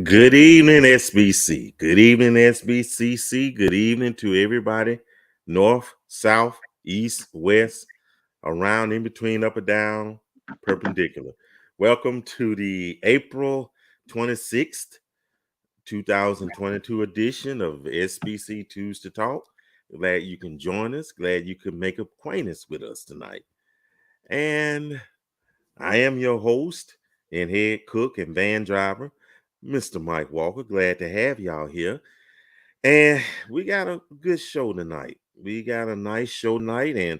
Good evening, SBC. Good evening, SBCC. Good evening to everybody, north, south, east, west, around, in between, up and down, perpendicular. Welcome to the April 26th, 2022 edition of SBC Tuesday Talk. Glad you can join us. Glad you could make acquaintance with us tonight. And I am your host and head cook and van driver, Mr. Mike Walker. Glad to have y'all here. And we got a good show tonight. We got a nice show tonight, and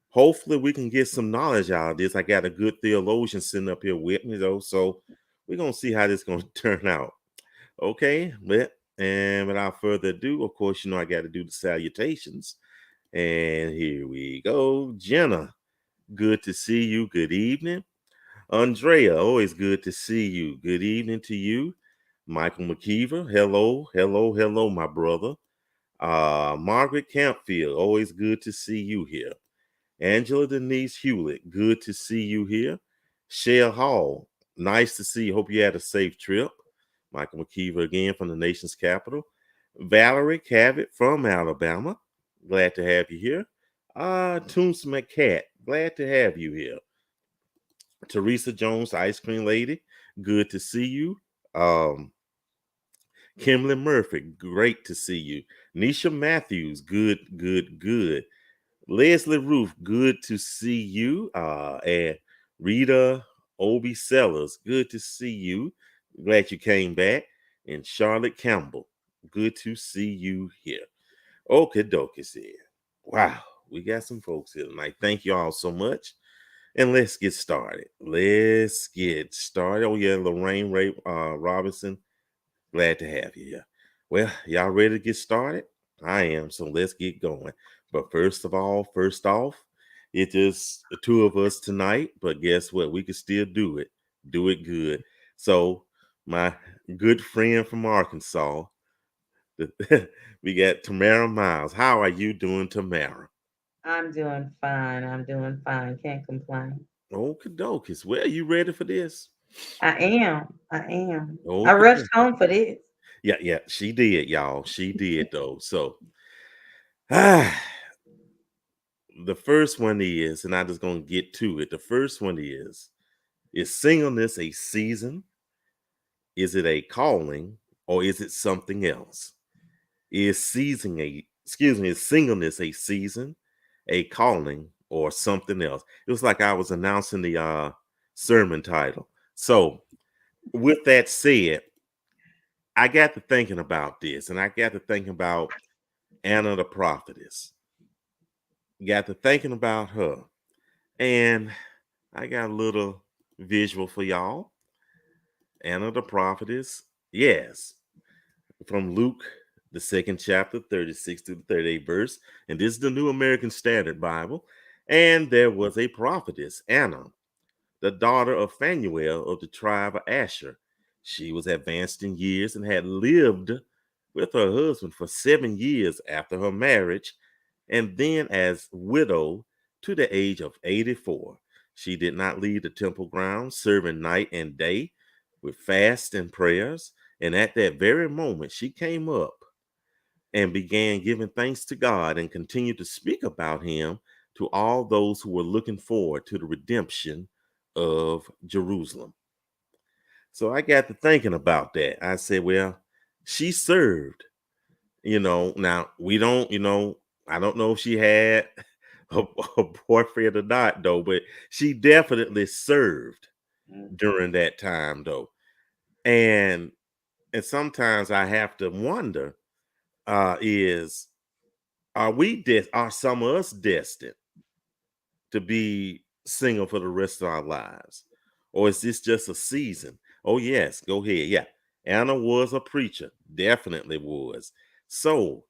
hopefully we can get some knowledge out of this. I got a good theologian sitting up here with me, though, so we're going to see how this is going to turn out. Okay, and without further ado, of course, I got to do the salutations. And here we go. Jenna, good to see you. Good evening. Andrea, always good to see you. Good evening to you. Michael McKeever, hello, my brother. Margaret Campfield, always good to see you here. Angela Denise Hewlett, good to see you here. Shell Hall, nice to see you. Hope you had a safe trip. Michael McKeever again from the nation's capital. Valerie Cavett from Alabama, glad to have you here. Toons McCat, glad to have you here. Teresa Jones, Ice Cream Lady, good to see you. Kimberly Murphy, great to see you. Nisha Matthews, good. Leslie Roof, good to see you. And Rita Obi Sellers, good to see you. Glad you came back. And Charlotte Campbell, good to see you here. Okay, dokie said. Wow, we got some folks here tonight. Thank you all so much. And let's get started. Oh, yeah, Lorraine Ray Robinson, glad to have you here. Well, y'all ready to get started? I am, so let's get going. But first off, it's just the two of us tonight. But guess what? We can still do it. Do it good. So my good friend from Arkansas, we got Tamara Miles. How are you doing, Tamara? I'm doing fine. I'm doing fine. Can't complain. Okie dokies. Well, you ready for this? I am. I am. I Okay. rushed home for this. Yeah, she did, y'all. She did, though. So, the first one is, and I'm just going to get to it. The first one is singleness a season? Is it a calling, or is it something else? Is singleness a season, a calling, or something else? It was like I was announcing the sermon title. So, with that said, I got to thinking about this, and I got to thinking about Anna the prophetess. Got to thinking about her, and I got a little visual for y'all. Anna the prophetess, yes, from Luke, the second chapter, 36 to the 38 verse, and this is the New American Standard Bible. And there was a prophetess, Anna, the daughter of Phanuel of the tribe of Asher. She was advanced in years and had lived with her husband for 7 years after her marriage, and then as widow to the age of 84. She did not leave the temple grounds, serving night and day with fast and prayers. And at that very moment, she came up and began giving thanks to God and continued to speak about him to all those who were looking forward to the redemption of Jerusalem. So I got to thinking about that. I said, well, she served, now we don't, I don't know if she had a, a boyfriend or not, though, but she definitely served during that time, though. And sometimes I have to wonder, is are some of us destined to be single for the rest of our lives? Or is this just a season? Oh, yes, go ahead. Yeah. Anna was a preacher, definitely was. So,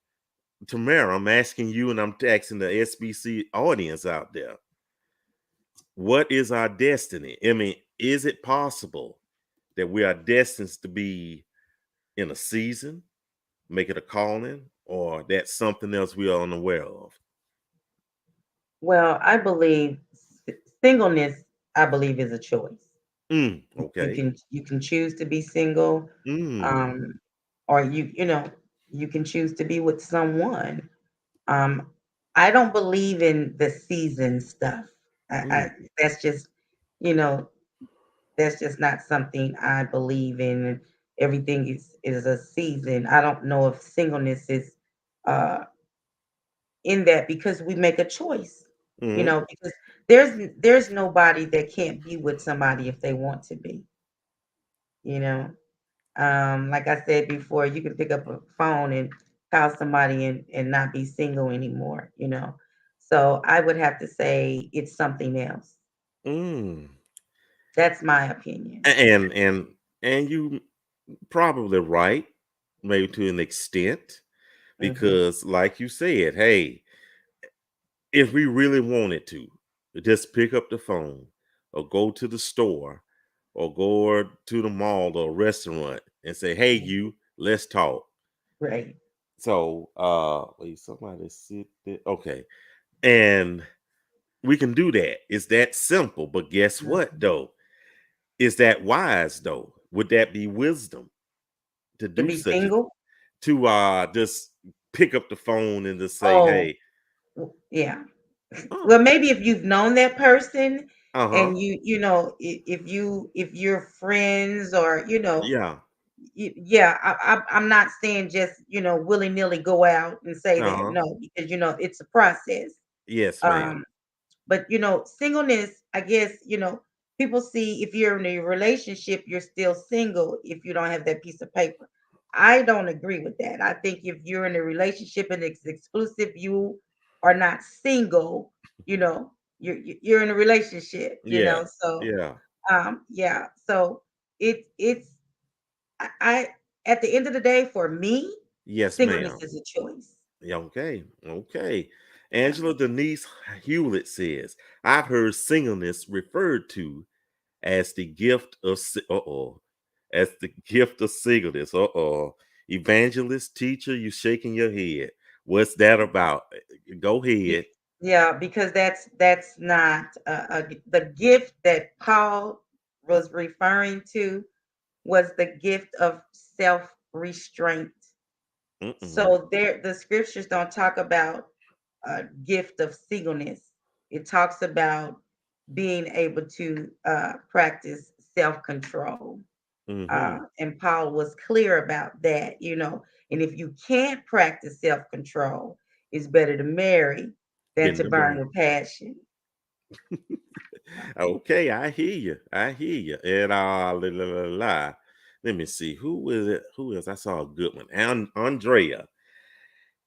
Tamara, I'm asking you and I'm asking the SBC audience out there, what is our destiny? I mean, is it possible that we are destined to be in a season, make it a calling, or that's something else we are unaware of? Well, I believe singleness, I believe, is a choice. You Okay. can choose to be single, Mm. um, or you can choose to be with someone. Um, I don't believe in the season stuff. I Mm. that's just you know that's just not something I believe in. Everything is a season. I don't know if singleness is uh in that because we make a choice. Mm. Because there's nobody that can't be with somebody if they want to be, you know. Like I said before, you can pick up a phone and call somebody and not be single anymore. So I would have to say it's something else. Mm. That's my opinion. And you probably right, maybe to an extent, Hmm. because like you said, hey, if we really wanted to, just pick up the phone or go to the store or go to the mall or restaurant and say, hey, you, let's talk. Right. So, wait, somebody sit there. Okay. And we can do that. It's that simple. But guess what, Mhm. though? Is that wise, though? Would that be wisdom to To do be such a single? to just pick up the phone and just say, Oh, hey, yeah. oh, Well, maybe if you've known that person uh-huh, and if you're friends or yeah, yeah, I'm not saying just willy nilly go out and say that, uh-huh, no, because it's a process. yes, ma'am. Um, but singleness, I guess, people see if you're in a relationship, you're still single if you don't have that piece of paper. I don't agree with that. I think if you're in a relationship and it's exclusive, you are not single, you know, you're in a relationship, Yeah, So yeah, yeah. So it's I at the end of the day, for me, yes, singleness ma'am. is a choice. Yeah, okay, okay. Yeah. Angela Denise Hewlett says, I've heard singleness referred to as the gift of as the gift of singleness. Evangelist, teacher, you shaking your head. What's that about? Go ahead. Yeah, because that's not the gift that Paul was referring to was the gift of self restraint. Mm-mm. So there, the scriptures don't talk about a gift of singleness. It talks about being able to practice self control. Mm-hmm. And Paul was clear about that. And if you can't practice self control, it's better to marry than Then to the burn burn. with passion. Okay, I hear you. I hear you. And let me see. Who is it? Who is? I saw a good one. And Andrea.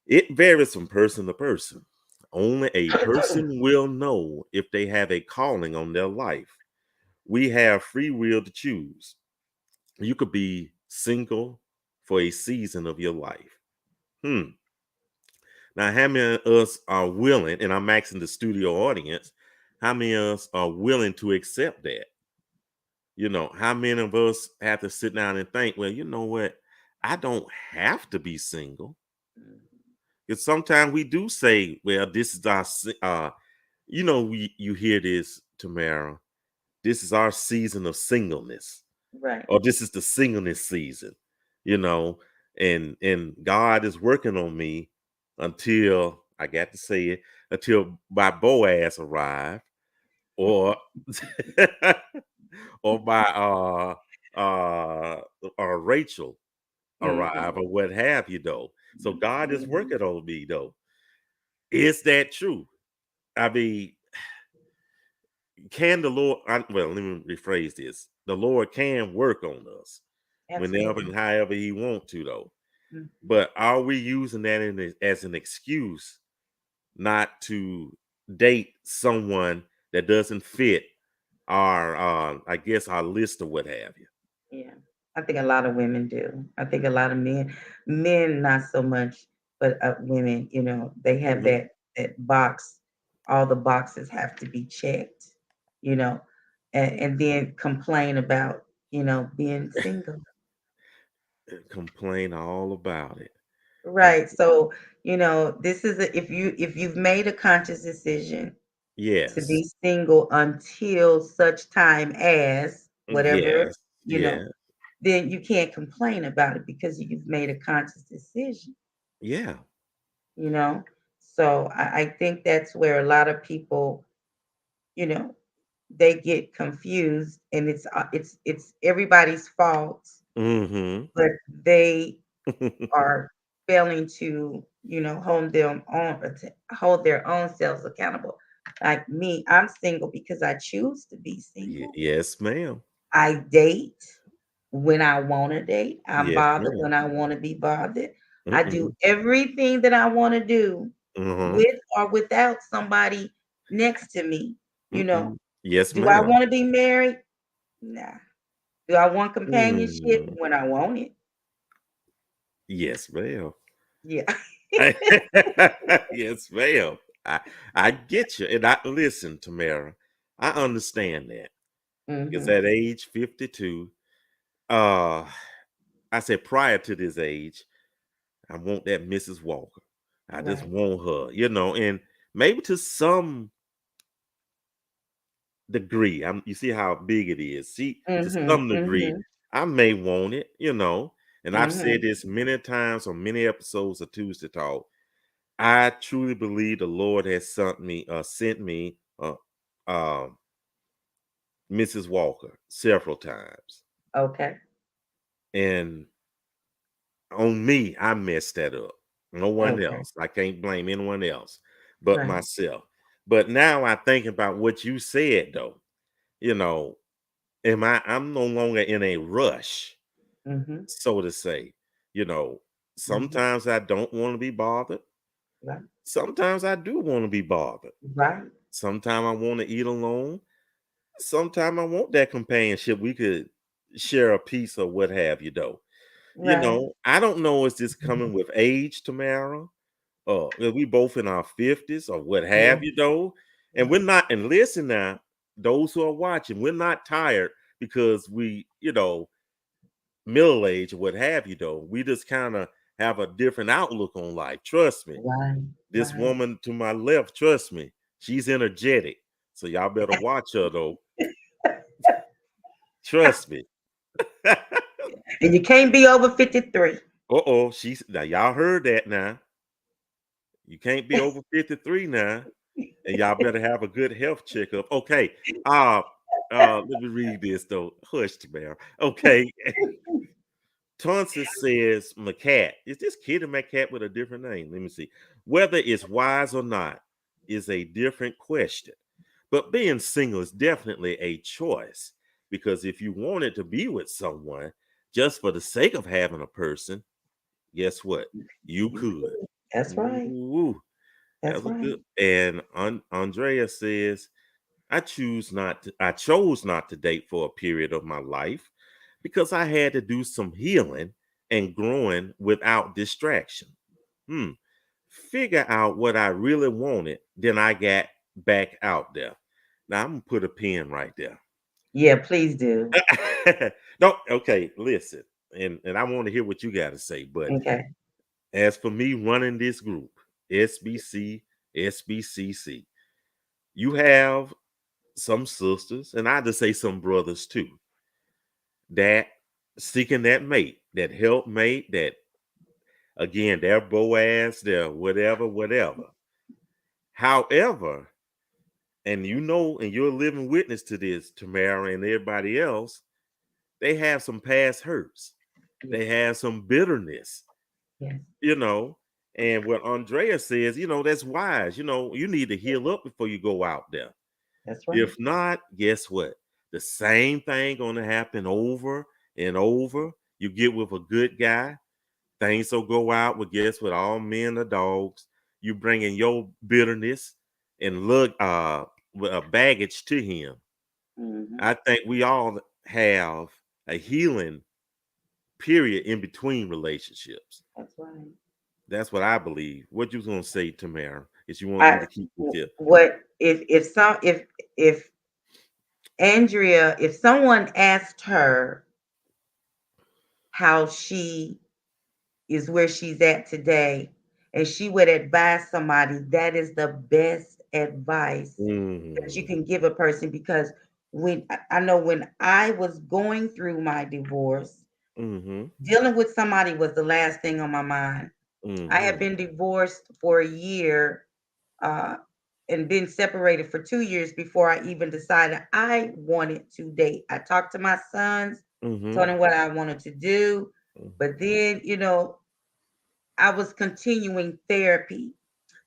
It varies from person to person. Only a person will know if they have a calling on their life. We have free will to choose. You could be single for a season of your life. Hmm. Now, how many of us are willing, and I'm asking the studio audience, how many of us are willing to accept that? How many of us have to sit down and think, well, you know what? I don't have to be single. Because sometimes we do say, well, this is you hear this, Tamara. This is our season of singleness, Right. or this is the singleness season, you know, and God is working on me until I got to say it, until my Boaz arrived, or or my Rachel arrive, Hmm. or what have you, though. So God is Hmm. working on me, though. Is that true? I mean, can the Lord? Well, let me rephrase this: the Lord can work on us whenever Absolutely. and however He want to, though. Mhm. But are we using that as an excuse not to date someone that doesn't fit our, I guess, our list or what have you? Yeah. I think a lot of women do. I think a lot of men not so much, but women, they have Mhm. that box. All the boxes have to be checked, you know, and then complain about, being single. Complain all about it. Com- Right. So, this is if you've made a conscious decision to yes. be single until such time as, whatever, Yes. you know, Yeah. then you can't complain about it because you've made a conscious decision, Yeah. you know. So I think that's where a lot of people, you know, they get confused, and it's everybody's fault, Mhm. but they are failing to, hold them on, to hold their own selves accountable. Like me, I'm single because I choose to be single. Yes, ma'am. I date when I want to date. I'm Yes, bothered ma'am. when I want to be bothered. I do Mm-mm. everything that I want to do Mhm. with or without somebody next to me. You know, Mm-mm. Yes, do I ma'am. want to be married? Nah. Do I want companionship Mm. when I want it? Yes, ma'am. Yeah. Yes, ma'am. I I get you, and I listen, Tamara. I understand that because Hmm. at age 52, uh, I said prior to this age, I want that Mrs. Walker. I just Right. want her, and maybe to some degree. You see how big it is. See, to Mhm, some degree, mhm, I may want it. And I've said mhm. this many times on many episodes of Tuesday Talk. I truly believe the Lord has sent me uh, Mrs. Walker several times. Okay, And on me, I messed that up. No one okay, else. I can't blame anyone else but right. myself. But now I think about what you said though. You know, I'm no longer in a rush, Mhm, so to say. You know, mhm. sometimes I don't want to be bothered. Right, Sometimes I do want to be bothered. right, Sometimes I want to eat alone. Sometimes I want that companionship. We could share a piece or what have you, though. right. I don't know, is this Mhm. coming with age, Tamara? We both in our 50s or what Yeah, have you, though. And yeah. we're not, and listen now, those who are watching, we're not tired because middle age or what have you, though. We just kind of have a different outlook on life. Trust me. Right, This right. woman to my left, trust me, she's energetic. So y'all better watch her, though. Trust me. And you can't be over 53. Uh-oh, she's now y'all heard that now. You can't be over 53 now. And y'all better have a good health checkup. Okay. Uh let me read this though. Hush, man. Okay. Tonsis says McCat. Is this kid a McCat with a different name? Let me see. Whether it's wise or not is a different question. But being single is definitely a choice because if you wanted to be with someone just for the sake of having a person, guess what? You You could. could. That's right. Ooh, That's that's a right. good. And Andrea says, I chose not to date for a period of my life because I had to do some healing and growing without distraction. Hmm. Figure out what I really wanted, then I got back out there. Now I'm gonna put a pin right there. Yeah, please do. No, okay, listen, and I want to hear what you got to say. But Okay. as for me running this group, SBC, SBCC, you have some sisters, and I just say some brothers too, that seeking that mate, that help mate, that again, their Boaz, their whatever, whatever. However, and and you're a living witness to this, Tamara and everybody else, they have some past hurts. Yes, They have some bitterness, yes. you know. And what Andrea says, that's wise. You need to heal up before you go out there. That's right. If not, guess what? The same thing gonna happen over and over. You get with a good guy, things will go out. Well, guess what? All men are dogs. You bringing your bitterness and look baggage to him. Hmm. I think we all have a healing period in between relationships. That's right. That's what I believe. What you was gonna say, Tamara? Is you want me I to keep with you? what if Andrea, if someone asked her how she is where she's at today, and she would advise somebody, that is the best advice that you Mhm. can give a person, because I know when I was going through my divorce, Mm-hmm. dealing with somebody was the last thing on my mind. I had Mm-hmm. been divorced for a year, uh, and been separated for 2 years before I even decided I wanted to date. I talked to my sons, Mm-hmm. told them what I wanted to do, but then, I was continuing therapy.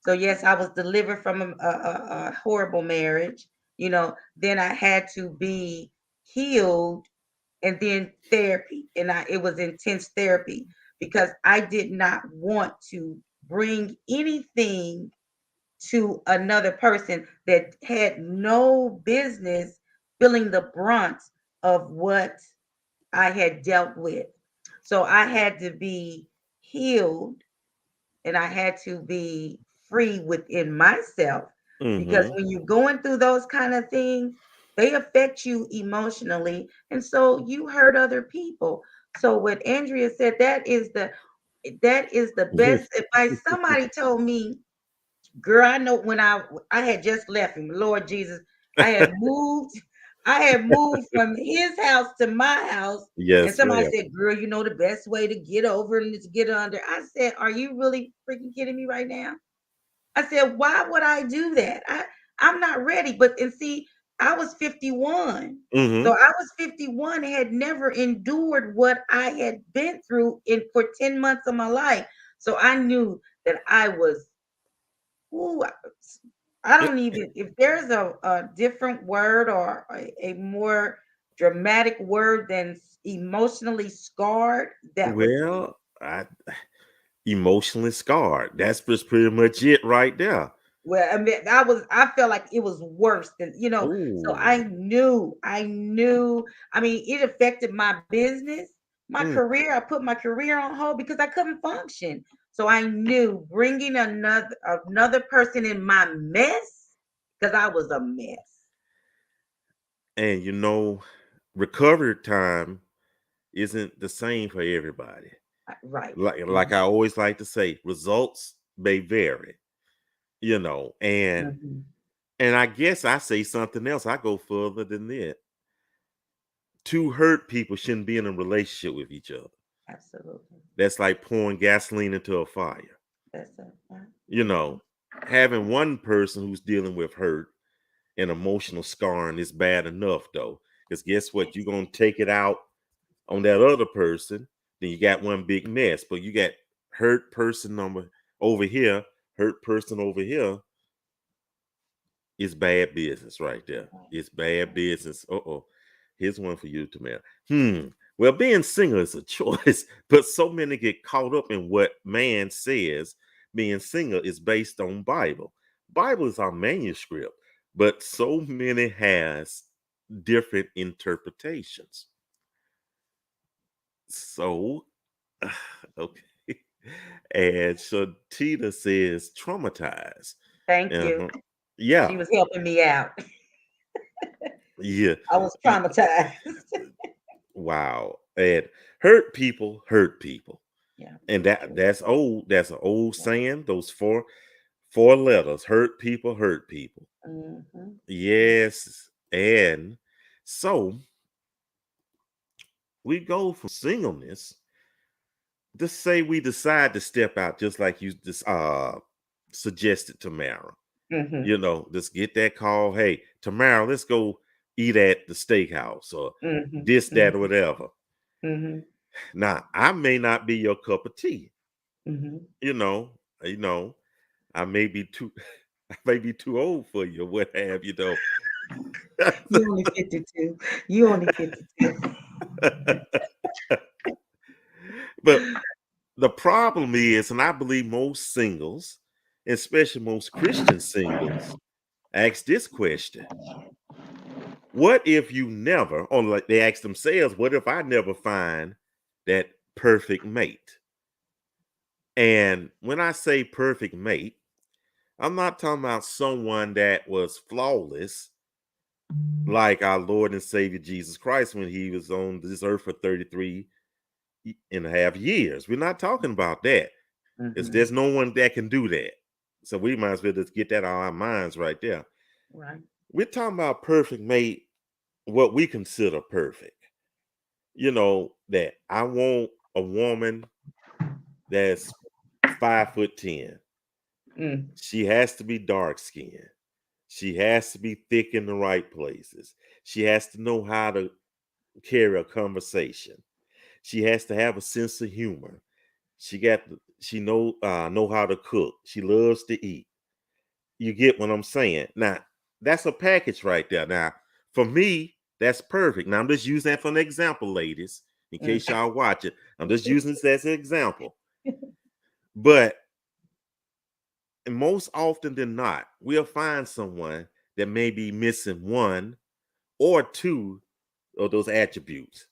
So yes, I was delivered from a horrible marriage. Then I had to be healed, and then therapy, and it was intense therapy because I did not want to bring anything to another person that had no business feeling the brunt of what I had dealt with. So I had to be healed, and I had to be free within myself, because Mm-hmm. when you're going through those kind of things, they affect you emotionally, and so you hurt other people. So what Andrea said, that is the best advice. Somebody told me, girl, I know when I had just left him, Lord Jesus, I had moved, I had moved from his house to my house, and Yes, somebody ma'am. said, "Girl, you know the best way to get over and to get under." I said, "Are you really freaking kidding me right now?" I said, "Why would I do that? I'm not ready." But and see, I was 51. So Mm-hmm. I was 51, had never endured what I had been through in for 10 months of my life. So I knew that I was, ooh, I don't even, if there's a different word or a more dramatic word than emotionally scarred, that was it. Well, I emotionally scarred. That's just pretty much it right there. Well, I mean, I felt like it was worse than. So Oh. I knew, I mean, it affected my business, my Mm. career. I put my career on hold because I couldn't function. So I knew bringing another person in my mess, because I was a mess. And recovery time isn't the same for everybody. Right. Like Mhm, I always like to say, results may vary, and mhm. I guess I say something else. I go further than that. Two hurt people shouldn't be in a relationship with each other. Absolutely. That's like pouring gasoline into a fire. That's it. Yeah. You Mhm. know, having one person who's dealing with hurt and emotional scarring is bad enough, though. Because guess what? You're going to take it out on that other person. Then you got one big mess. But you got hurt person number over here, hurt person over here. It's bad business right there. Right, It's bad right. business. Uh-oh. Here's one for you, Tamara. Well, being single is a choice, but so many get caught up in what man says being single is based on Bible. Bible is our manuscript, but so many has different interpretations. So, okay. And so Tita says traumatized. Thank you. Uh-huh. She Yeah. was helping me out. Yeah. I was traumatized. Wow. And hurt people. Yeah, And they do. that's old. That's an old Yeah. saying. Those four letters. Hurt people, hurt people. Mhm. Mhm. Yes. And so we go from singleness to say we decide to step out just like you just suggested, Tamara. Mhm. Just get that call. Hey, Tamara, let's go eat at the steakhouse or Mhm. this, that, or Mhm. whatever. Mhm. Now, I may not be your cup of tea. Mhm. You know, you know, I may be too I may be too old for you, what have you. You only 52. You only 52. But the problem is, and I believe most singles, especially most Christian singles, ask this question. What if you never, or like they ask themselves, what if I never find that perfect mate? And when I say perfect mate, I'm not talking about someone that was flawless, like our Lord and Savior Jesus Christ when he was on this earth for 33 and a half years. We're not talking about that. Mhm. There's no one that can do that. So we might as well just get that out of our minds right there. Right. We're talking about perfect mate what we consider perfect. That I want a woman that's 5'10". Mm. She has to be dark skinned. She has to be thick in the right places. She has to know how to carry a conversation. She has to have a sense of humor. She know how to cook. She loves to eat. You get what I'm saying? Now, that's a package right there. Now, for me, that's perfect. Now, I'm just using that for an example, ladies, in Mm. case y'all watch it. I'm just using this as an example. But most often than not, we'll find someone that may be missing one or two of those attributes.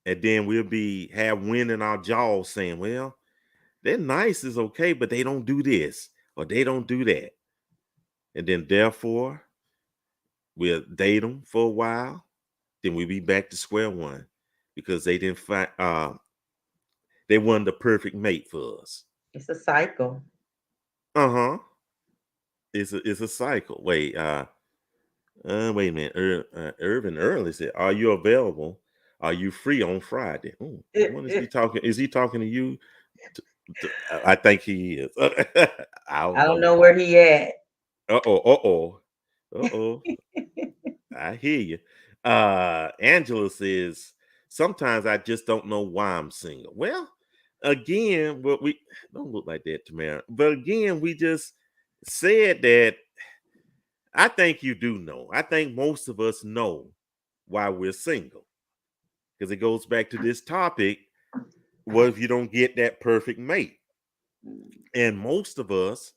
And then we'll have wind in our jaws saying, well, they're nice is okay, but they don't do this or they don't do that. And then therefore, we'll date them for a while. Then we'll be back to square one because they didn't find they weren't the perfect mate for us. It's a cycle. Uh-huh. It's a cycle. Wait a minute. Irvin Early said, "Are you available? Are you free on Friday?" Oh, I It, wonder, is he it, talking? Is he talking to you? I think he is. I I don't don't know. know where he at. Uh-oh, uh-oh, uh-oh. I hear you. Angela says, sometimes I just don't know why I'm single. Well, again, what we don't look like that, Tamara. But again, we just said that I think you do know. I think most of us know why we're single. Because it goes back to this topic. What if you don't get that perfect mate? And most of us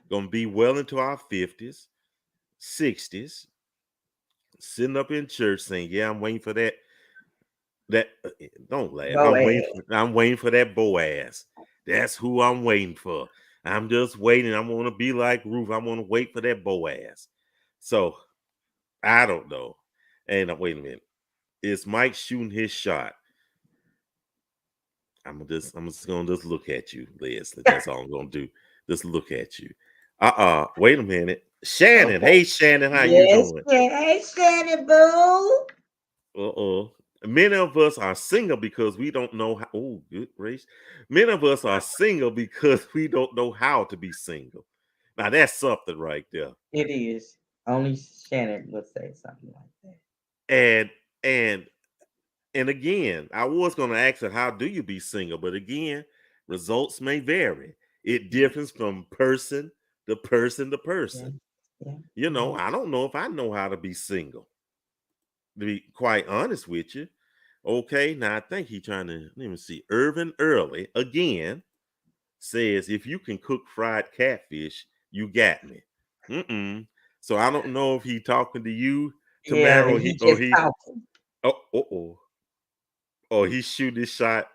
gonna be well into our 50s, 60s, sitting up in church saying, "Yeah, I'm waiting for that. Don't laugh. Go I'm waiting ahead. for I'm waiting for that Boaz. That's who I'm waiting for. I'm just waiting. I want to be like Ruth. I want to wait for that Boaz." So I don't know. And wait a minute. Is Mike shooting his shot? I'm just gonna just look at you, Leslie. That's all I'm gonna do. Just look at you. Wait a minute. Shannon. Okay. Hey Shannon, how you Yes, doing? yeah. Hey, Shannon Boo. Uh-oh. Many of us are single because we don't know how. Oh, good grace. Many of us are single because we don't know how to be single. Now that's something right there. It is. Only Shannon would say something like that. And and and again, I was gonna ask her, how do you be single? But again, results may vary. It differs Yes. from person to person to Yeah. person. Yeah. I don't know if I know how to be single, to be quite honest with you. Okay, now I think he trying to let me see. Irvin Early again says, if you can cook fried catfish, you got me. Mm-mm. So I don't know if he talking to you, Yeah, Tamara, or he he or just he talking. oh oh oh or he shoot his shot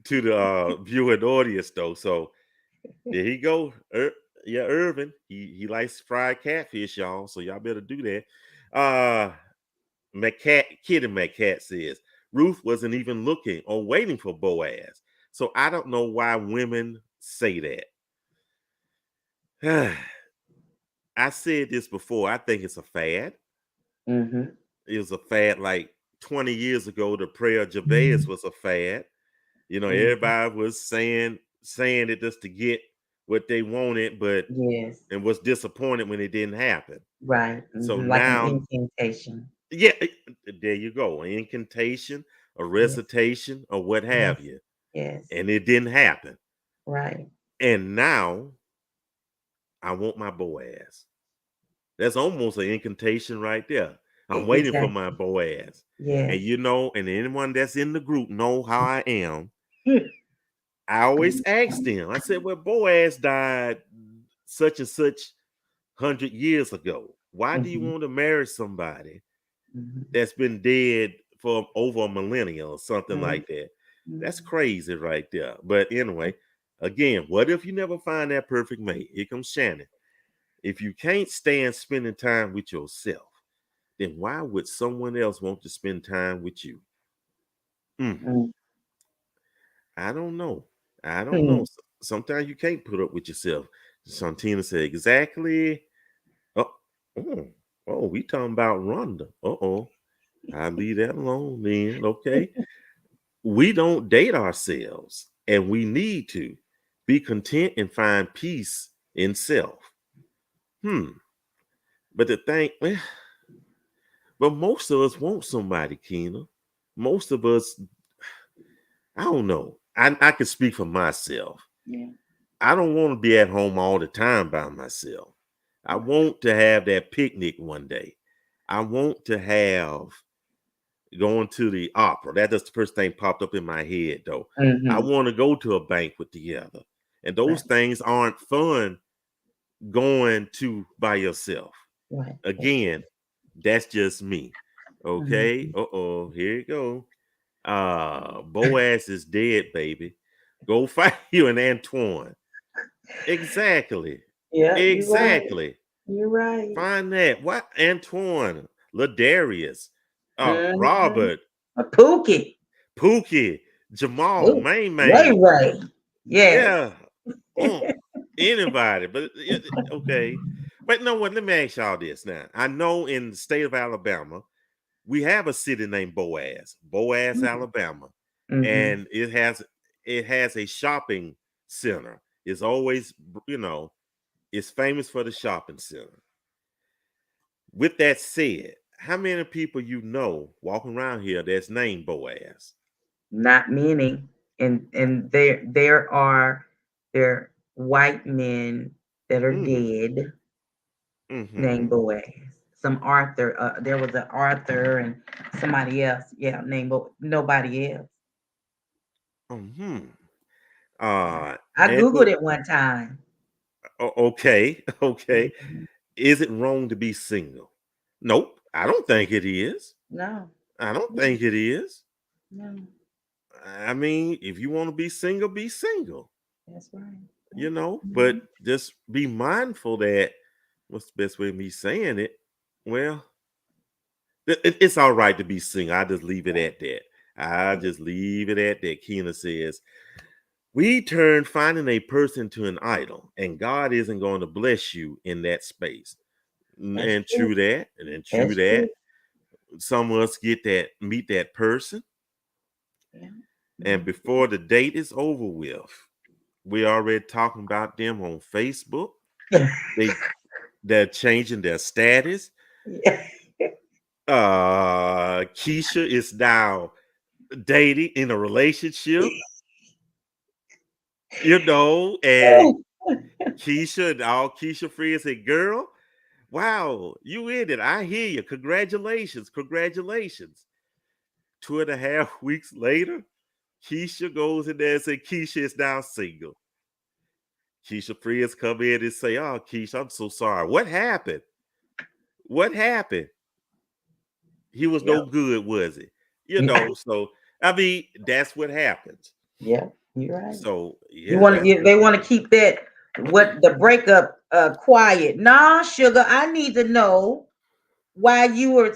to the viewing audience though. So there he go. Yeah, Irvin. He likes fried catfish, y'all. So y'all better do that. Kitty McCat says Ruth wasn't even looking or waiting for Boaz. So I don't know why women say that. I said this before. I think it's a fad. Mm-hmm. It was a fad like 20 years ago. The prayer of Jabez Mm-hmm. was a fad. Mm-hmm. Everybody was saying it just to get what they wanted, but Yes. and was disappointed when it didn't happen. Right. So Mm-hmm. Like an now, incantation. yeah, there you go. An incantation, a Yes. recitation, or what have Yes. you. Yes. And it didn't happen. Right. And now I want my Boaz. That's almost an incantation right there. I'm waiting for my Exactly. Boaz. And Yes. and anyone that's in the group know how I am. I always ask them. I said, well, Boaz died such and such 100 years ago. Why do you Mm-hmm. want to marry somebody Mm-hmm. that's been dead for over a millennium or something like that? That's Mm-hmm. crazy right there. But anyway, again, what if you never find that perfect mate? Here comes Shannon. If you can't stand spending time with yourself, then why would someone else want to spend time with you? Mm, I don't know. I don't know. Mm-hmm. Sometimes you can't put up with yourself. Santina said, exactly. Oh, mm. Oh, we talking about Rhonda. Uh-oh. I'll leave that alone then. Okay. We don't date ourselves, and we need to be content and find peace in self. Hmm. But the thing, but most of us want somebody, Keena. Most of us, I don't know. I can speak for myself. Yeah. I don't want to be at home all the time by myself. I want to have that picnic one day. I want to have going to the opera. That just the first thing popped up in my head, though. I Mm-hmm. want to go to a banquet together. And those Right. things aren't fun going to by yourself. Right. That's Again, that's just me. true. Okay. Uh-oh. Here you go. Boaz is dead, baby. Go find you an Antoine. Exactly. Yeah, you're right. Exactly. You're right. Find that. What Antoine, Ladarius, Mm-hmm. Robert, A Pookie. Pookie, Jamal, Ooh, Ray May. Ray. Yes. Yeah. Oh, anybody. But okay. But no what? Let me ask y'all this now. I know in the state of Alabama, we have a city named Boaz, Alabama. Mm-hmm. And it has a shopping center. It's always, you know, it's famous for the shopping center. With that said, how many people you know walking around here that's named Boaz? Not many. And there white men that are Mm-hmm. dead named Mm-hmm. Boaz. Some Arthur. There was an Arthur and somebody else. Yeah, named nobody else. Mm-hmm. Yeah. Uh I and googled it one time. okay, okay. Mhm. Is it wrong to be single? Nope, I don't think it is. No, I don't no, think it is. no. I mean, if you want to be single, That's right. you know, but Mhm. just be mindful that what's the best way of me saying it? Well, it's all right to be single. I just leave it at that. I just leave it at that. Keena says, we turn finding a person to an idol, and God isn't going to bless you in that space. That's And true. true that, and then true That's that. true. Some of us meet that person, Yeah. and Mhm. before the date is over with, we already talking about them on Facebook. They they're changing their status. Yeah. Keisha is now dating in a relationship, and Keisha and all Keisha friends said, girl, wow, you in it. I hear you. Congratulations. Congratulations. 2.5 weeks later, Keisha goes in there and says, Keisha is now single. Keisha friends come in and say, oh, Keisha, I'm so sorry. What happened? What happened? He was no Yep. good, was he? So I mean, that's what happens. Yeah. You're right. So You yeah, want to that's get they want to keep that what the breakup quiet. Nah, sugar, I need to know why you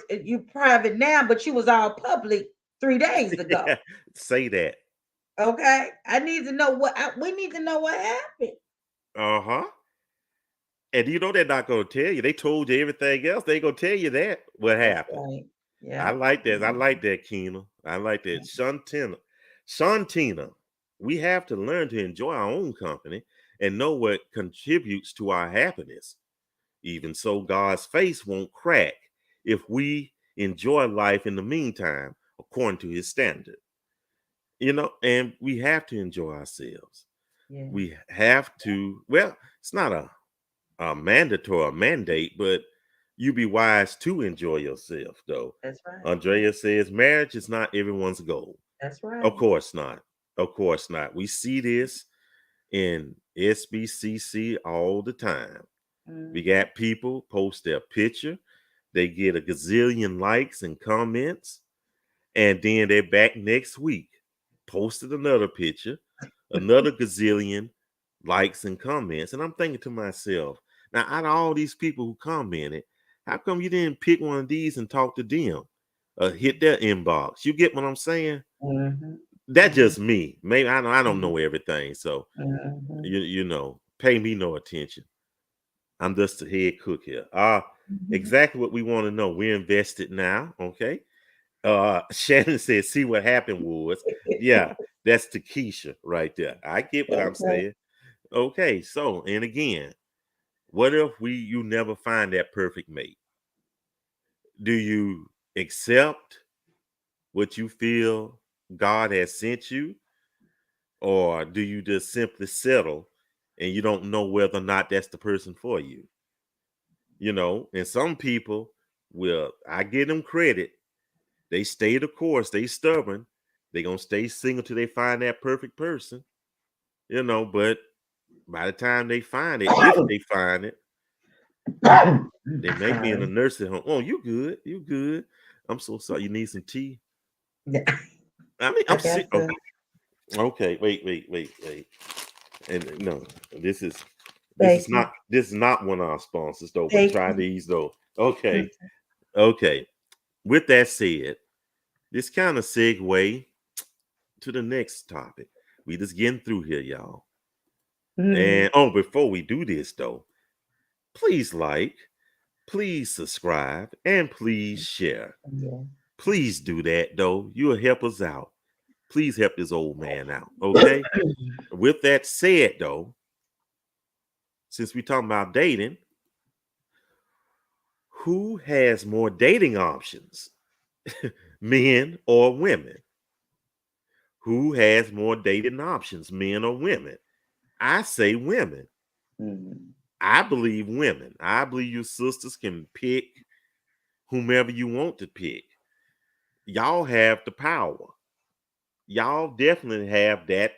private now, but you was all public 3 days ago. yeah, say that. Okay? I need to know we need to know what happened. Uh-huh. And they're not gonna tell you. They told you everything else. They gonna tell you that what That's happened. right. I Yeah. like that. I like that, Keena. I like that. Shantina, we have to learn to enjoy our own company and know what contributes to our happiness. Even so, God's face won't crack if we enjoy life in the meantime, according to his standard. And we have to enjoy ourselves. Yeah. We have to, well, it's not a mandatory or mandate, but you be wise to enjoy yourself, though. That's right. Andrea says marriage is not everyone's goal. That's Of right. course not. Of course not. We see this in SBCC all the time. We Mhm. got people post their picture, they get a gazillion likes and comments, and then they're back next week, posted another picture, another gazillion likes and comments. And I'm thinking to myself, now out of all these people who commented, how come you didn't pick one of these and talk to them? Hit their inbox. You get what I'm saying? Mhm. That's Mhm. just me. Maybe I don't Mhm. know everything. So Mhm. pay me no attention. I'm just the head cook here. Mhm. Exactly what we want to know. We're invested now. Okay. Shannon said, see what happened was. Yeah, that's Takesha right there. I get what I'm Okay. saying. Okay, so and again, what if you never find that perfect mate? Do you accept what you feel God has sent you, or do you just simply settle and you don't know whether or not that's the person for you? And some people will, I give them credit. They stay the course, they stubborn. They gonna stay single till they find that perfect person, but by the time they find it, if they find it, they may be in a Sorry. nursing home. Oh, you good? You good? I'm so sorry. You need some tea? Yeah, I mean, I I'm sick. got Oh, some. okay. Wait. And no, this is Thank you. not one of our sponsors though. But Thank try you. these though. Okay. With that said, this kind of segue to the next topic. We just getting through here, y'all. And Mhm. before we do this though, please like, please subscribe, and please share. Yeah. Please do that though. You'll help us out. Please help this old man out. Okay. With that said though, since we talking about dating, who has more dating options? Men or women? Who has more dating options, men or women? I say women. Mhm. I believe women. I believe you sisters can pick whomever you want to pick. Y'all have the power. Y'all definitely have that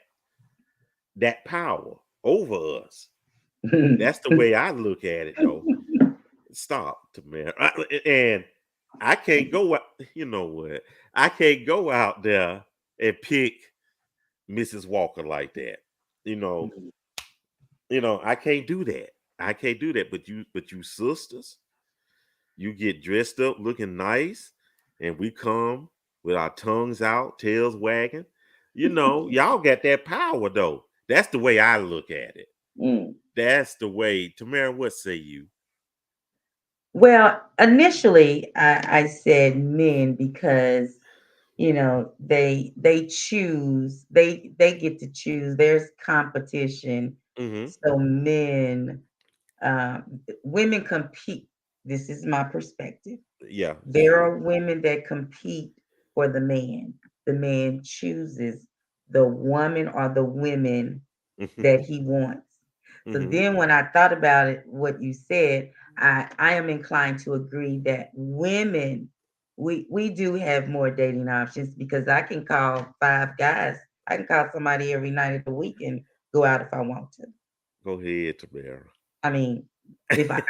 power over us. That's the way I look at it, though. Stop, Tamara. And I can't go out. You know what? I can't go out there and pick Mrs. Walker like that. You know, I can't do that. I can't do that. But you sisters, you get dressed up looking nice, and we come with our tongues out, tails wagging. Y'all got that power though. That's the way I look at it. Mm. That's the way. Tamara, what say you? Well, initially, I said men because they choose, they get to choose. There's competition, Mm-hmm. so women compete. This is my perspective. Yeah, There are women that compete for the man. The man chooses the woman or the women mm-hmm. that he wants. So Mm-hmm. then when I thought about it, what you said, I am inclined to agree that women, we do have more dating options because I can call 5 guys. I can call somebody every night of the week and go out if I want to. Go ahead, Tamara. I mean, if I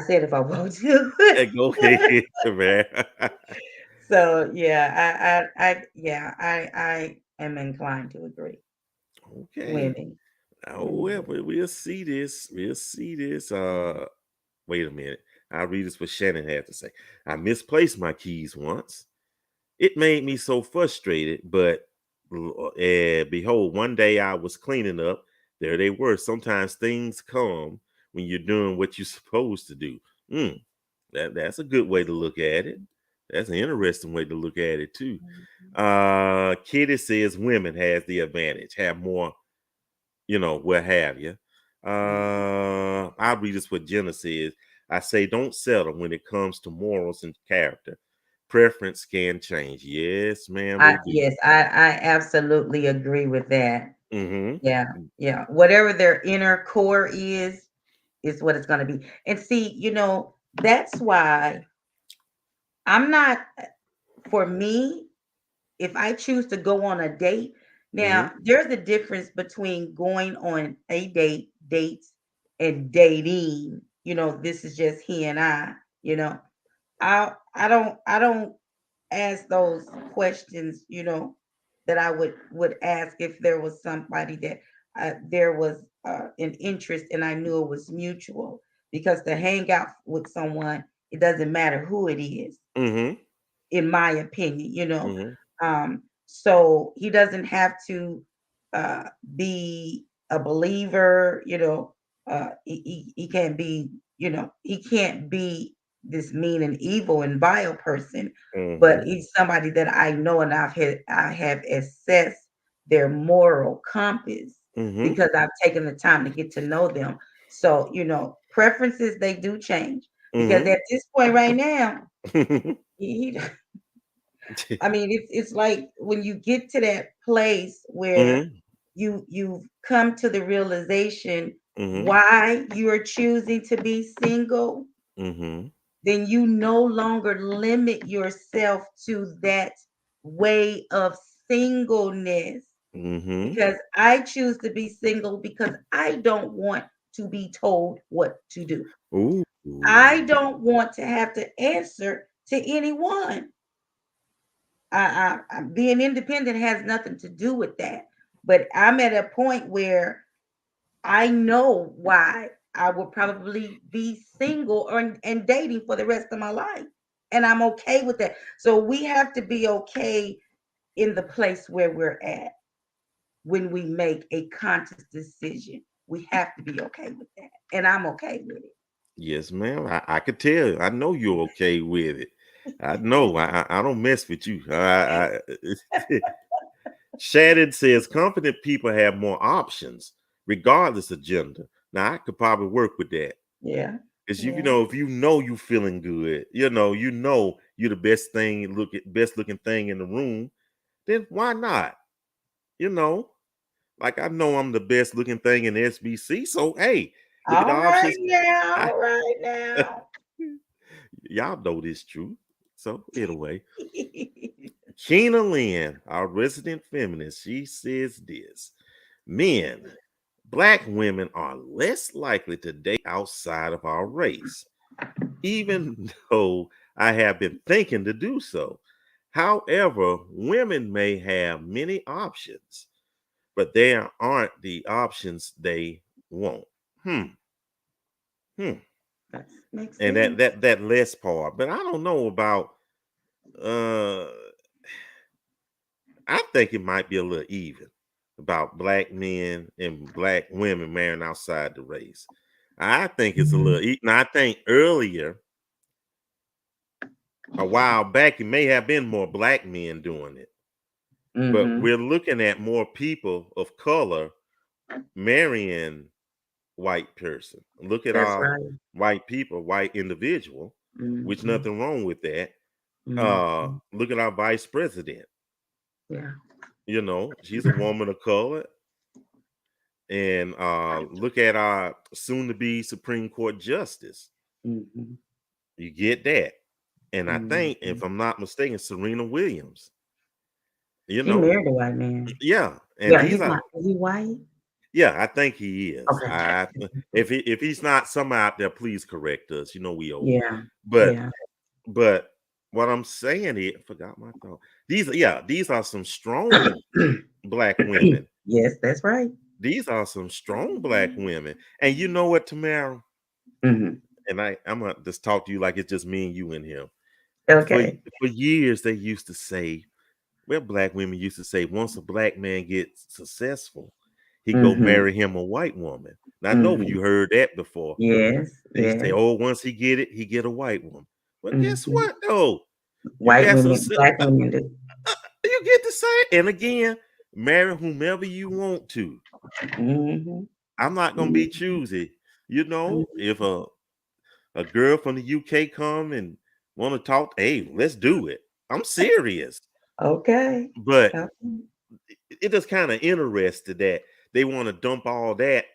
said if I want to. Go ahead, Tamara. So yeah, I am inclined to agree. Okay. Women. Oh well, Mhm. we'll see this. We'll see this. Wait a minute. I'll read this what Shannon had to say. I misplaced my keys once. It made me so frustrated, but behold, one day I was cleaning up. There they were. Sometimes things come when you're doing what you're supposed to do. Mm, that's a good way to look at it. That's an interesting way to look at it too. Kitty says women has the advantage, have more, what have you. I'll read this what Jenna says. I say don't settle when it comes to morals and character. Preference can change. Yes, ma'am, they do. Yes, I absolutely agree with that. Mm-hmm. Yeah, yeah. Whatever their inner core is what it's going to be. And see, that's why I'm not, for me, if I choose to go on a date, Mm-hmm. now there's a difference between going on a dates, and dating. This is just he and I, you know. I don't ask those questions, that I would ask if there was somebody that there was an interest and I knew it was mutual. Because to hang out with someone, it doesn't matter who it is, Mm-hmm. in my opinion. Mm-hmm. So he doesn't have to be a believer. He can be, he can't be this mean and evil and vile person, but Mhm. he's somebody that I know and I have assessed their moral compass Mhm. because I've taken the time to get to know them. So, preferences they do change because Mhm. at this point right now, he, I mean, it's like when you get to that place where Mhm. you've come to the realization Mhm. why you are choosing to be single, Mhm. then you no longer limit yourself to that way of singleness. Mhm. Because I choose to be single because I don't want to be told what to do. Ooh. I don't want to have to answer to anyone. Being independent has nothing to do with that. But I'm at a point where I know why I will probably be single or and dating for the rest of my life. And I'm okay with that. So we have to be okay in the place where we're at when we make a conscious decision. We have to be okay with that. And I'm okay with Yes, ma'am. I could tell. I know you're okay with it. I know. I don't mess with you. Shannon says confident people have more options, regardless of gender. Now I could probably work with that. it. Yeah. Cause Yeah. if you feeling good, you're the best looking thing in the room, then why not? You know, like I know I'm the best looking thing in SBC. So hey, look at the All right options. now. I, All right now. y'all know this true. So anyway, Keena Lynn, our resident feminist, she says this: men, black women are less likely to date outside of our race, even though I have been thinking to do so. However, women may have many options, but there aren't the options they want. Hmm. Hmm. That makes And that sense. that that less part, but I don't know about. Uh, I think it might be a little even about black men and black women marrying outside the race. I think it's a Mhm. little. Now, I think earlier, a while back, it may have been more black men doing it, but Mhm. we're looking at more people of color marrying white person. Look at That's our right. white people, white individual, which Mhm. nothing wrong with that. Mhm. Look at our vice president. Yeah. She's a woman of color. And look at our soon to be Supreme Court justice. Mhm. You get that. And I think, if Mhm. I'm not mistaken, Serena Williams, you She know, married a white man. yeah. And Yeah, these he's are, not. Is he white? yeah, I think he is. Okay. If he's not, somewhere out there, please correct us. We old. Yeah. But Yeah. but what I'm saying is, I forgot my thought. These are some strong black women. Yes, that's right. These are some strong black women. And you know what, Tamara? Mhm. And I'm gonna just talk to you like it's just me and you in here. For Okay. for years, they used to say, well, black women used to say, once a black man gets successful, he go Mhm. marry him a white woman. Now I know Mhm. you heard that before. Yes. They say, Yes. oh, once he get it, he get a white woman. Well, guess Mhm. what though? You White got women, success. black women do. You get the same. And again, marry whomever you want to. Mhm. I'm not gonna be Mhm. choosy. Mhm. If a girl from the UK come and want to talk, hey, let's do it. I'm serious. Okay. But Okay. it just kind of interested that they want to dump all that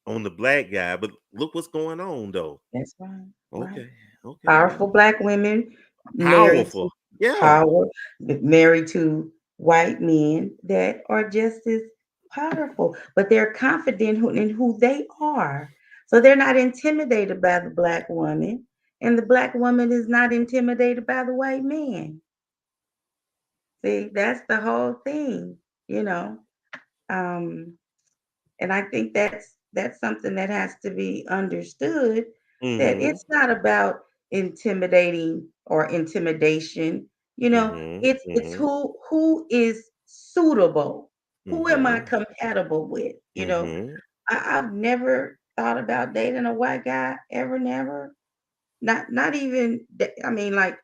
on the black guy. But look what's going on though. That's right. Right. Okay, okay, Powerful well, black women married to powerful. Yeah. power, married to white men that are just as powerful, but they're confident in who they are. So they're not intimidated by the black woman, and the black woman is not intimidated by the white man. See, that's the whole thing, you know. Um, and I think that's something that has to be understood, that Mm-hmm. it's not about intimidating or intimidation. Mm-hmm. It's Mm-hmm. who is suitable. Who am I Mm-hmm. compatible with? Mm-hmm. I've never thought about dating a white guy ever, never. Not even. I mean, like,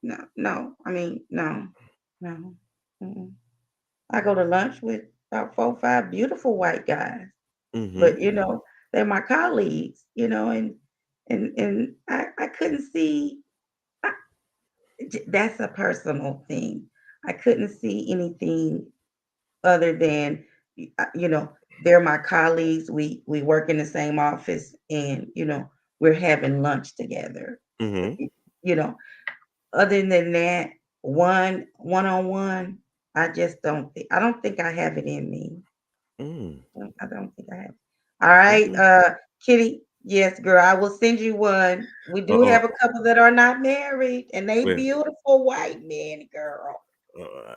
no, no. I mean, no, no. Mm-mm. I go to lunch with about 4, 5 beautiful white guys, Mm-hmm. but they're my colleagues. And I couldn't see. I, that's a personal thing. I couldn't see anything other than you know they're my colleagues. We work in the same office, and we're having lunch together. Mm-hmm. You know, other than that, one on one, I just don't think. I don't think I have it in me. Mm. I don't think I have. All right, Okay. Kitty. Yes, girl. I will send you one. We do have a Uh-oh. couple that are not married, and they Well, beautiful white men, girl. uh,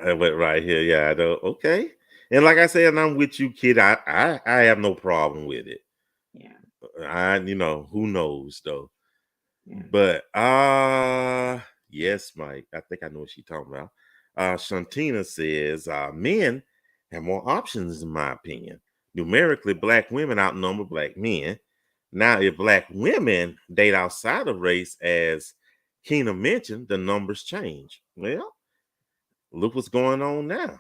I went right here. Yeah, I know. Okay. And like I said, and I'm with you, kid. I have no problem with it. Yeah, Who knows though. yeah. But yes, Mike. I think I know what she's talking about. Shantina says men have more options, in my opinion. Numerically, black women outnumber black men. Now, if black women date outside of race, as Keena mentioned, the numbers change. Well, look what's going on now.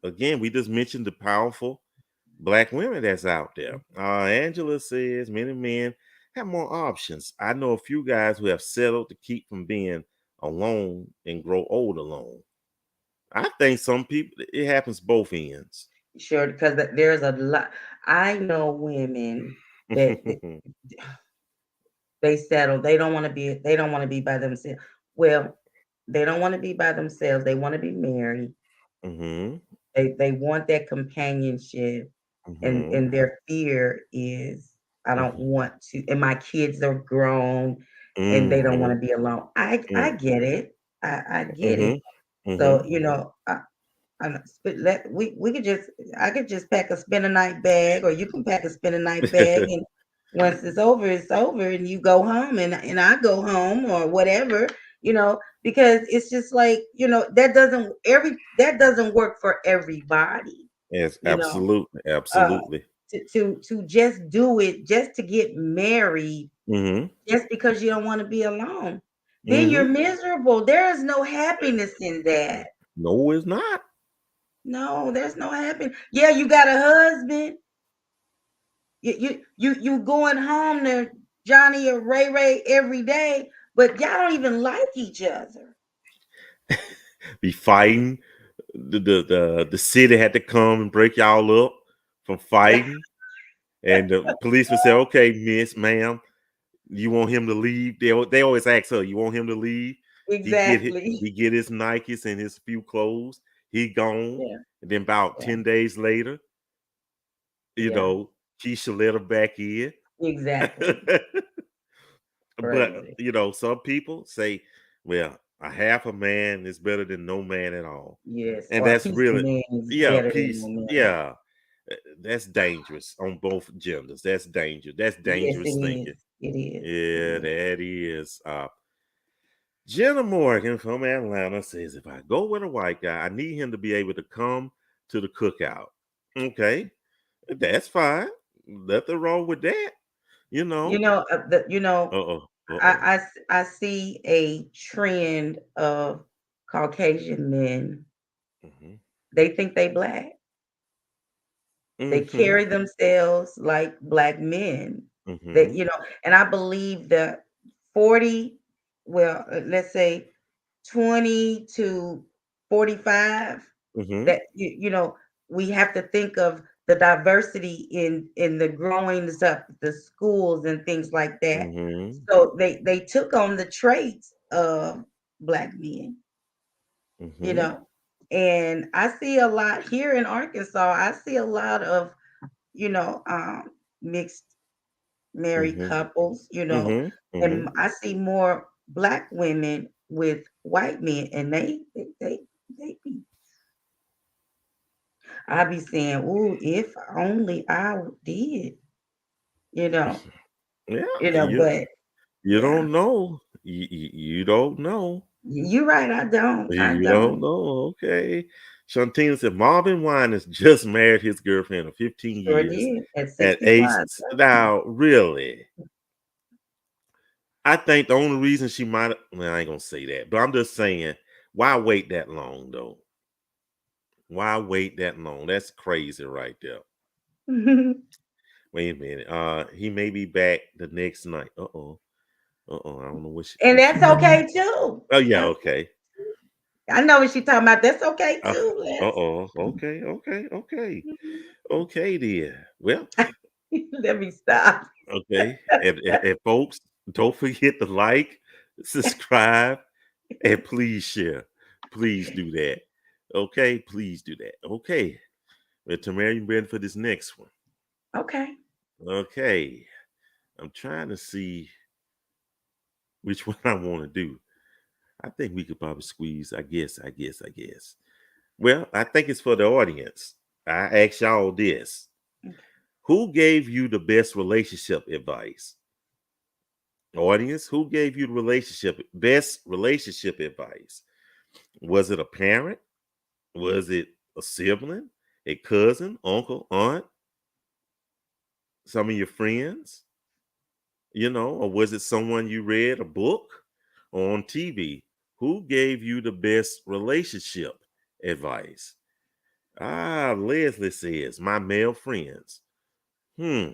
Again, we just mentioned the powerful black women that's out there. Angela says many men have more options. I know a few guys who have settled to keep from being alone and grow old alone. I think some people, it happens both ends. Sure, because there's a lot. I know women that they settle. They don't want to be. They don't want to be by themselves. Well, they don't want to be by themselves. They want to be married. Mm-hmm. They want that companionship, Mm-hmm. and their fear is I don't want to. And my kids are grown, and they don't want Mm-hmm. to be alone. I get it. I get Mm-hmm. it. Mm-hmm. So we could just I could just pack a spend a night bag, or you can pack a spend a night bag, and once it's over, and you go home, and I go home, or whatever, because it's just like that doesn't work for everybody, Yes, you know. absolutely, Uh, absolutely. to just do it just to get married Mm-hmm. just because you don't want to be alone, then you're Mm-hmm. miserable. There is no happiness in that. No, it's not. No, there's no happiness. Yeah, you got a husband. You going home to Johnny or Ray Ray every day, but y'all don't even like each other. Be fighting. The city had to come and break y'all up from fighting. And the policeman said, "Okay, miss, ma'am, you want him to leave?" They always ask her, "You want him to leave?" Exactly. He get his Nikes and his few clothes. He gone. Yeah, And then about yeah, 10 days later, yeah. Keisha let her back in. Exactly. But Crazy. some people say, "Well, a half a man is better than no man at all," Yes, and or a that's piece of really, man is yeah, better than peace, no man. yeah. That's dangerous on both genders. That's danger. That's Yes, it dangerous is. thinking. It is. It Yeah, is. that is. Jenna Morgan from Atlanta says, "If I go with a white guy, I need him to be able to come to the cookout." Okay, that's fine. Nothing wrong with that. You You know. know, Uh oh. Uh oh. I see a trend of Caucasian men. Mhm. They think they black. They Mhm. carry themselves like black men. That Mhm. and I believe that 40, well, let's say 20 to 45, Mhm. that we have to think of the diversity in the growings up, the schools and things like that. Mhm. So they took on the traits of black men, you Mhm. know. And I see a lot here in Arkansas. I see a lot of mixed married Mhm. couples, Mhm. and Mhm. I see more black women with white men, and they be I be saying, "Ooh, if only I did," you know, Yeah, you but you yeah, don't know. You don't know. you're right. I don't. I You don't don't. know. Okay. Shantina said Marvin Winans just married his girlfriend of 15 Sure years did at at age. 65. Now, really, I think the only reason she might, well, I ain't gonna say that, but I'm just saying, why wait that long though? Why wait that long? That's crazy right there. Wait a minute. He may be back the next night. Uh-oh. Uh-oh. I don't know And what she that's talking. okay too. Oh yeah, I, okay. I know what she's talking about. That's okay Uh, too, Les. uh-oh. Okay, okay, okay. Okay, dear. Well, Let me stop. okay. And folks, don't forget to like, subscribe, and please share. Please do that. Okay, please do that. Okay. Well, Tamara, you ready for this next one? Okay. Okay. I'm trying to see which one I want to do. I think we could probably squeeze. I guess. Well, I think it's for the audience. I ask y'all this. Okay. Who gave you the best relationship advice? Audience, who gave you the best relationship advice? Was it a parent? Was it a sibling, a cousin, uncle, aunt, some of your friends? Or was it someone you read a book or on TV? Who gave you the best relationship advice? Leslie says, my male friends. Hmm.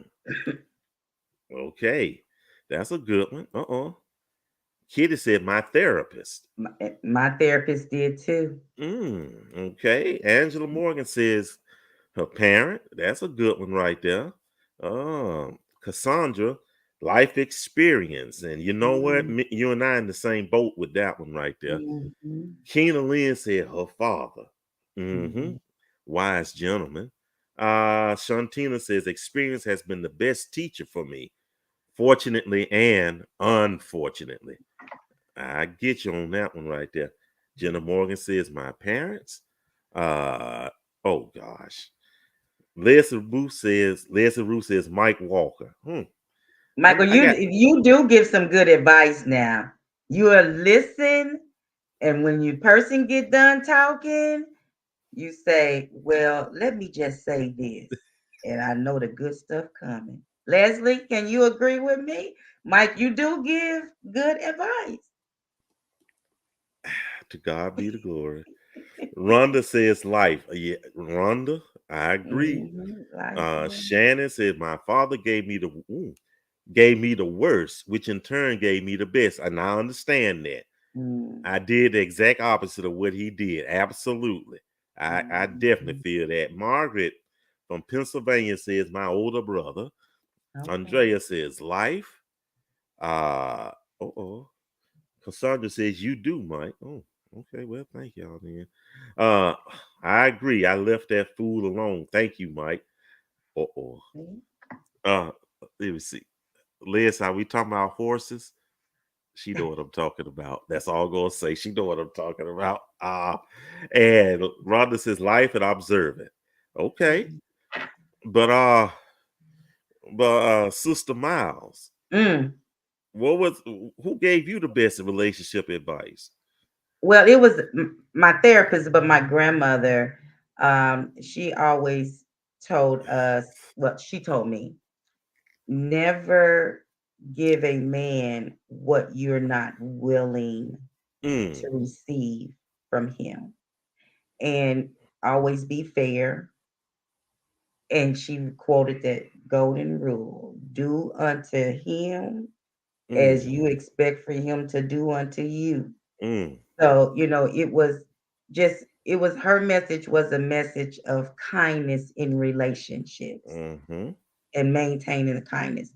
Okay. That's a good one. Kitty said, my therapist. My therapist did too. Okay. Angela Morgan says, her parent. That's a good one right there. Cassandra, life experience. And you know what? Mhm, You and I in the same boat with that one right there. mhm, Keena Lynn said her father. Mm-hmm. mhm. Wise gentleman. Shantina says experience has been the best teacher for me, fortunately and unfortunately. I get you on that one right there. Jenna Morgan says my parents. Uh oh gosh. Leslie Ruth says Mike Walker. Michael, I got you do give some good advice now. You are listen, and when you person get done talking, you say, "Well, let me just say this," and I know the good stuff coming. Leslie, can you agree with me? Mike, you do give good advice. to God be the glory. Rhonda says life. Yeah, Rhonda, I agree. Life, yeah. Shannon said my father gave me the worst, which in turn gave me the best. And I understand that. Mm, I did the exact opposite of what he did. Absolutely. I definitely mhm. feel that. Margaret from Pennsylvania says my older brother. Okay. Andrea says life. Uh oh. Cassandra says you do, Mike. Oh, okay. Well, thank y'all then. Uh I agree. I left that fool alone. Thank you, Mike. Uh-oh. Uh let me see. Liz, are we talking about horses? She know what I'm talking about. That's all I'm gonna say. She know what I'm talking about. And Rhonda says life and observant. Okay. Mhm. But Sister Miles, Mm. who gave you the best relationship advice? Well, it was my therapist, but my grandmother, she always told us, well, she told me, never give a man what you're not willing to Mm, receive from him. And always be fair. And she quoted that golden rule: do unto him as mm, you expect for him to do unto you. mm, So, it was her message was a message of kindness in relationships mm-hmm, and maintaining the kindness.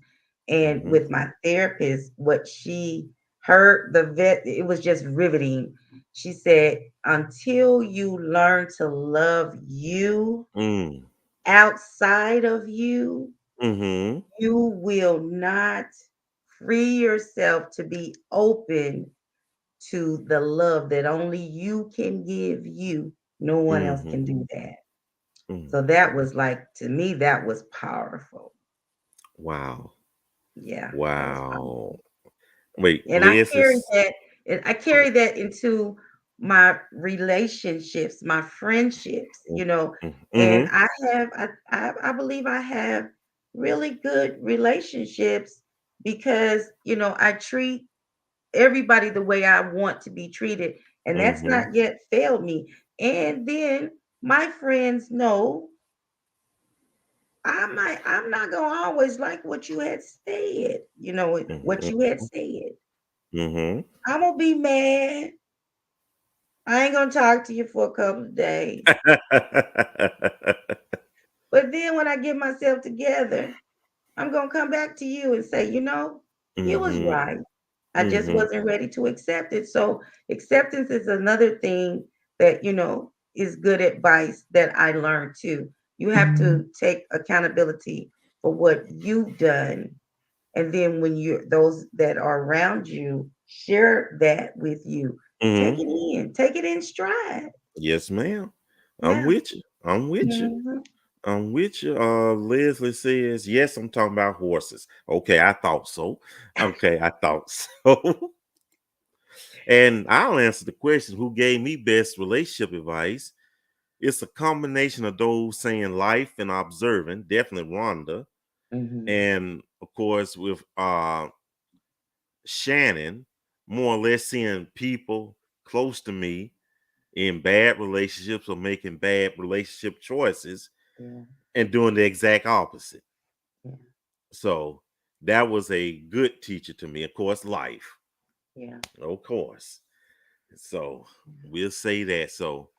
And mm-hmm, with my therapist, what she heard the vet, it was just riveting. She said, until you learn to love you mm, outside of you, mm-hmm, you will not free yourself to be open to the love that only you can give you. No one else mm-hmm, can do that. mm. So that was like, to me, that was powerful. Wow. Yeah, that was Wow. powerful. Wait, And I Liz carry is that, and I carry that into my relationships, my friendships, and Mm-hmm. I believe I have really good relationships because, I treat everybody the way I want to be treated, and that's Mm-hmm. not yet failed me. And then my friends know I'm not gonna always like what you had said, what you had Mm-hmm. said. Mm-hmm. I'm gonna be mad. I ain't gonna talk to you for a couple of days. But then when I get myself together, I'm gonna come back to you and say, you was Mm-hmm. right. I just Mm-hmm. wasn't ready to accept it. So acceptance is another thing that, is good advice that I learned too. You have to take accountability for what you've done. And then when those that are around you share that with you, Mm-hmm. take it in stride. Yes, ma'am. I'm Yeah. with you. I'm with you. Mhm. I'm with you. Leslie says, yes, I'm talking about horses. Okay, I thought so. Okay, I thought so. And I'll answer the question, who gave me best relationship advice? It's a combination of those saying life and observing, definitely Rhonda. Mhm. And of course, with Shannon, more or less seeing people close to me in bad relationships or making bad relationship choices Yeah. and doing the exact opposite. Yeah. So that was a good teacher to me. Of course, life, Yeah. of course. So we'll say that. So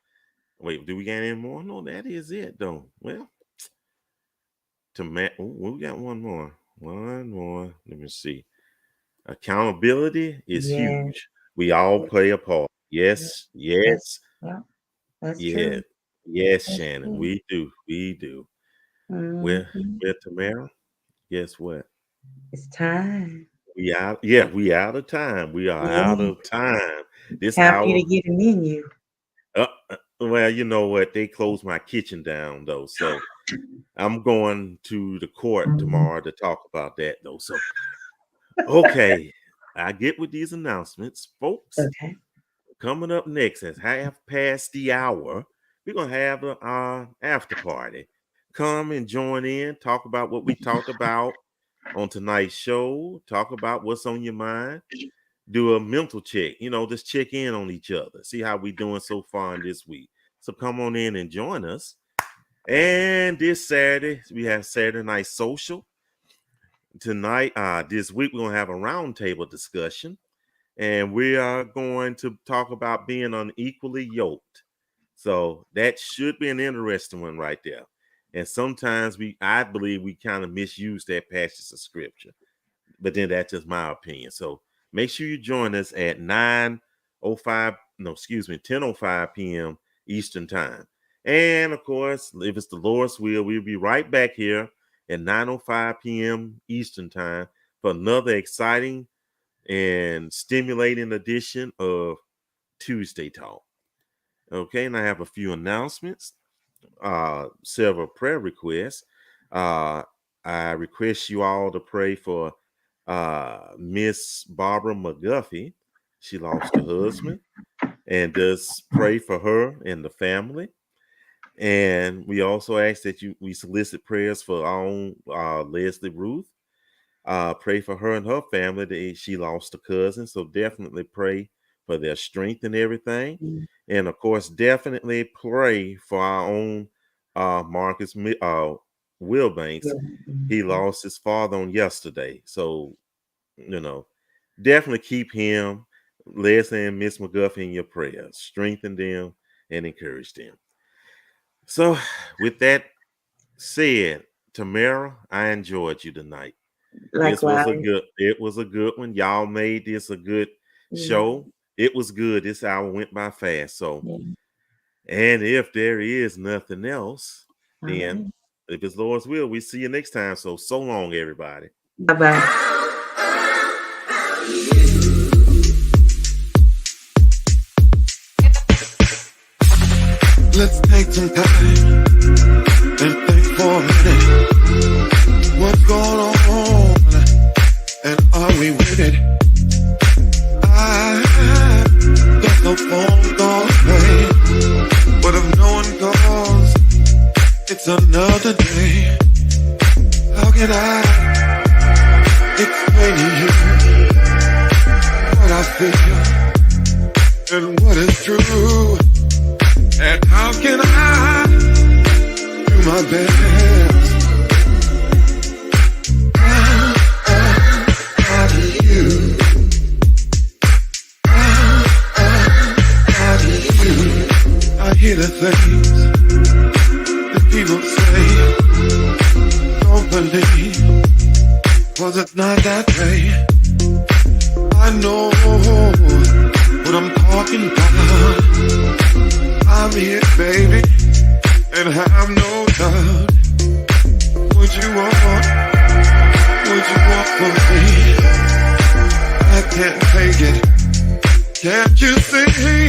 wait, do we got any more? No, that is it though. Well, we got one more. One more. Let me see. Accountability is Yeah. huge. We all Yeah. play a part. Yeah. Yes, That's yes, yeah. That's yes, true. yes, That's Shannon. true. We do. We do. Well, Mhm. well, Tamara, guess what? It's time. We out. Yeah, we out of time. We are out Yeah. of time. This Time for you hour. to get a menu. Well, you know what? They closed my kitchen down though, so I'm going to the court tomorrow to talk about that though. So okay, I get with these announcements, folks. Okay. Coming up next at half past the hour, we're gonna have a after party. Come and join in, talk about what we talked about on tonight's show, talk about what's on your mind, do a mental check, just check in on each other, see how we doing so far in this week. So come on in and join us. And this Saturday, we have Saturday Night Social. Tonight, this week, we're gonna have a roundtable discussion, and we are going to talk about being unequally yoked. So that should be an interesting one right there. And sometimes I believe we kind of misuse that passage of scripture, but then that's just my opinion. So make sure you join us at 10:05 p.m. Eastern time. And of course, if it's the Lord's will, we'll be right back here at 9:05 p.m. Eastern time for another exciting and stimulating edition of Tuesday Talk. Okay, and I have a few announcements, several prayer requests. Uh, I request you all to pray for Miss Barbara McGuffey. She lost her husband, and just pray for her and the family. And we also ask that we solicit prayers for our own Leslie Ruth. Pray for her and her family. She lost a cousin, so definitely pray for their strength and everything. Mhm. And of course, definitely pray for our own Marcus Wilbanks. Yeah. He Mhm. lost his father on yesterday, so definitely keep him, Leslie and Miss McGuffey in your prayers. Strengthen them and encourage them. So, with that said, Tamara, I enjoyed you tonight. Likewise. It was a good one. Y'all made this a good Yeah. show. It was good. This hour went by fast. So, Yeah. and if there is nothing else, All then right. if it's Lord's will, we see you next time. So long, everybody. Bye bye. Let's take some time and think for a minute. What's going on? And are we with it? I got the phone call. another day. How can I explain to you what I feel and what is true? And how can I do my best? How do you? How do you? I hear the things that people say, don't believe, 'cause it's not that way. I know what I'm talking about. I'm here, baby, and have no doubt. Would you walk for me? I can't take it. Can't you see?